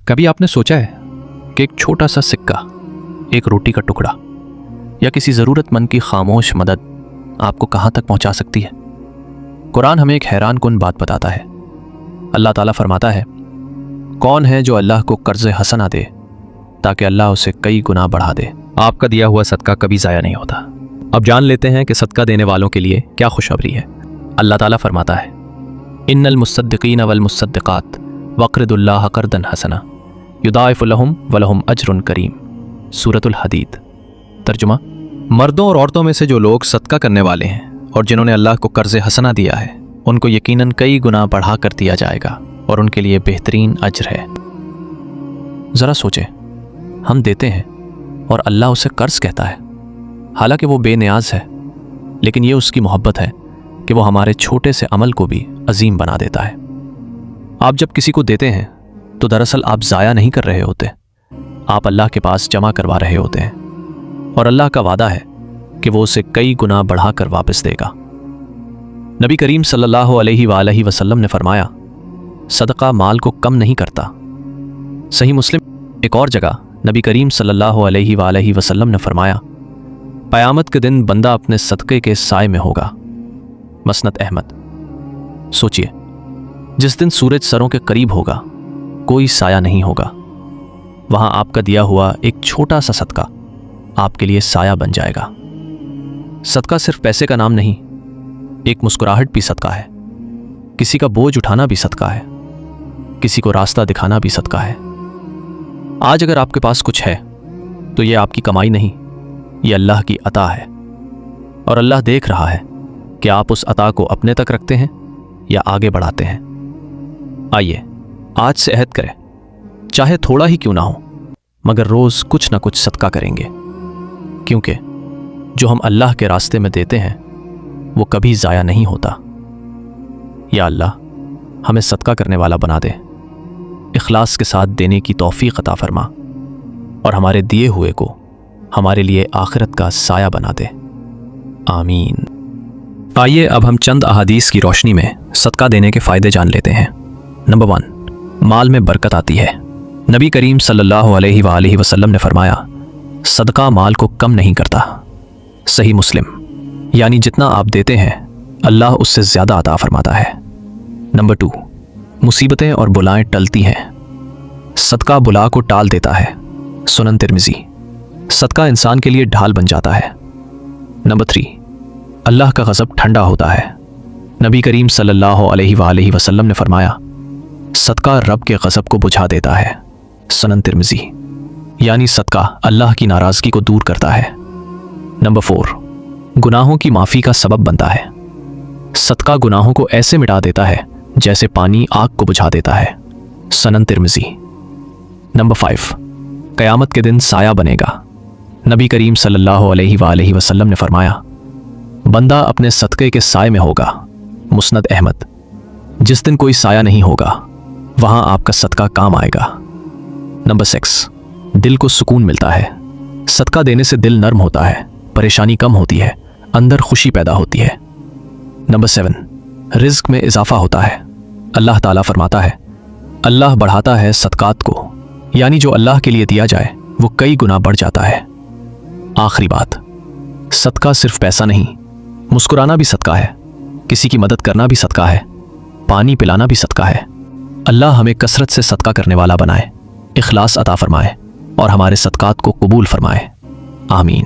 کبھی آپ نے سوچا ہے کہ ایک چھوٹا سا سکہ، ایک روٹی کا ٹکڑا یا کسی ضرورت مند کی خاموش مدد آپ کو کہاں تک پہنچا سکتی ہے؟ قرآن ہمیں ایک حیران کن بات بتاتا ہے۔ اللہ تعالیٰ فرماتا ہے، کون ہے جو اللہ کو قرض حسنہ دے تاکہ اللہ اسے کئی گنا بڑھا دے؟ آپ کا دیا ہوا صدقہ کبھی ضائع نہیں ہوتا۔ اب جان لیتے ہیں کہ صدقہ دینے والوں کے لیے کیا خوشخبری ہے۔ اللہ تعالیٰ فرماتا ہے، ان المصدقین والمصدقات وقرضوا اللہ قرضا حسنا یضاعف لہم ولہم اجر کریم، سورۃ الحدید۔ ترجمہ: مردوں اور عورتوں میں سے جو لوگ صدقہ کرنے والے ہیں اور جنہوں نے اللہ کو قرض حسنہ دیا ہے، ان کو یقیناً کئی گنا بڑھا کر دیا جائے گا اور ان کے لیے بہترین اجر ہے۔ ذرا سوچیں، ہم دیتے ہیں اور اللہ اسے قرض کہتا ہے، حالانکہ وہ بے نیاز ہے، لیکن یہ اس کی محبت ہے کہ وہ ہمارے چھوٹے سے عمل کو بھی عظیم بنا دیتا ہے۔ آپ جب کسی کو دیتے ہیں تو دراصل آپ ضائع نہیں کر رہے ہوتے، آپ اللہ کے پاس جمع کروا رہے ہوتے ہیں، اور اللہ کا وعدہ ہے کہ وہ اسے کئی گنا بڑھا کر واپس دے گا۔ نبی کریم صلی اللہ علیہ وآلہ وسلم نے فرمایا، صدقہ مال کو کم نہیں کرتا۔ صحیح مسلم ایک اور جگہ نبی کریم صلی اللہ علیہ وآلہ وسلم نے فرمایا، قیامت کے دن بندہ اپنے صدقے کے سائے میں ہوگا۔ مسند احمد۔ سوچئے، جس دن سورج سروں کے قریب ہوگا، کوئی سایہ نہیں ہوگا، وہاں آپ کا دیا ہوا ایک چھوٹا سا صدقہ آپ کے لیے سایہ بن جائے گا۔ صدقہ صرف پیسے کا نام نہیں، ایک مسکراہٹ بھی صدقہ ہے، کسی کا بوجھ اٹھانا بھی صدقہ ہے، کسی کو راستہ دکھانا بھی صدقہ ہے۔ آج اگر آپ کے پاس کچھ ہے تو یہ آپ کی کمائی نہیں، یہ اللہ کی عطا ہے، اور اللہ دیکھ رہا ہے کہ آپ اس عطا کو اپنے تک رکھتے ہیں یا آگے بڑھاتے ہیں۔ آئیے آج سے عہد کریں، چاہے تھوڑا ہی کیوں نہ ہو، مگر روز کچھ نہ کچھ صدقہ کریں گے، کیونکہ جو ہم اللہ کے راستے میں دیتے ہیں وہ کبھی ضائع نہیں ہوتا۔ یا اللہ ہمیں صدقہ کرنے والا بنا دے، اخلاص کے ساتھ دینے کی توفیق عطا فرما، اور ہمارے دیے ہوئے کو ہمارے لیے آخرت کا سایہ بنا دے، آمین۔ آئیے اب ہم چند احادیث کی روشنی میں صدقہ دینے کے فائدے جان لیتے ہیں۔ نمبر 1، مال میں برکت آتی ہے۔ نبی کریم صلی اللہ علیہ وآلہ وسلم نے فرمایا، صدقہ مال کو کم نہیں کرتا۔ صحیح مسلم، یعنی جتنا آپ دیتے ہیں اللہ اس سے زیادہ عطا فرماتا ہے۔ نمبر 2، مصیبتیں اور بلائیں ٹلتی ہیں۔ صدقہ بلا کو ٹال دیتا ہے۔ سنن ترمذی۔ صدقہ انسان کے لیے ڈھال بن جاتا ہے۔ نمبر 3، اللہ کا غضب ٹھنڈا ہوتا ہے۔ نبی کریم صلی اللہ علیہ وآلہ وسلم نے فرمایا، صدقہ رب کے غضب کو بجھا دیتا ہے۔ سنن ترمذی، یعنی صدقہ اللہ کی ناراضگی کو دور کرتا ہے۔ نمبر 4، گناہوں کی معافی کا سبب بنتا ہے۔ صدقہ گناہوں کو ایسے مٹا دیتا ہے جیسے پانی آگ کو بجھا دیتا ہے۔ سنن ترمذی۔ نمبر 5، قیامت کے دن سایہ بنے گا۔ نبی کریم صلی اللہ علیہ وآلہ وسلم نے فرمایا، بندہ اپنے صدقے کے سائے میں ہوگا۔ مسند احمد۔ جس دن کوئی سایہ نہیں ہوگا وہاں آپ کا صدقہ کام آئے گا۔ نمبر 6، دل کو سکون ملتا ہے۔ صدقہ دینے سے دل نرم ہوتا ہے، پریشانی کم ہوتی ہے، اندر خوشی پیدا ہوتی ہے۔ نمبر 7، رزق میں اضافہ ہوتا ہے۔ اللہ تعالیٰ فرماتا ہے، اللہ بڑھاتا ہے صدقات کو، یعنی جو اللہ کے لیے دیا جائے وہ کئی گنا بڑھ جاتا ہے۔ آخری بات، صدقہ صرف پیسہ نہیں، مسکرانا بھی صدقہ ہے، کسی کی مدد کرنا بھی صدقہ ہے، پانی پلانا بھی صدقہ ہے۔ اللہ ہمیں کثرت سے صدقہ کرنے والا بنائے، اخلاص عطا فرمائے، اور ہمارے صدقات کو قبول فرمائے، آمین۔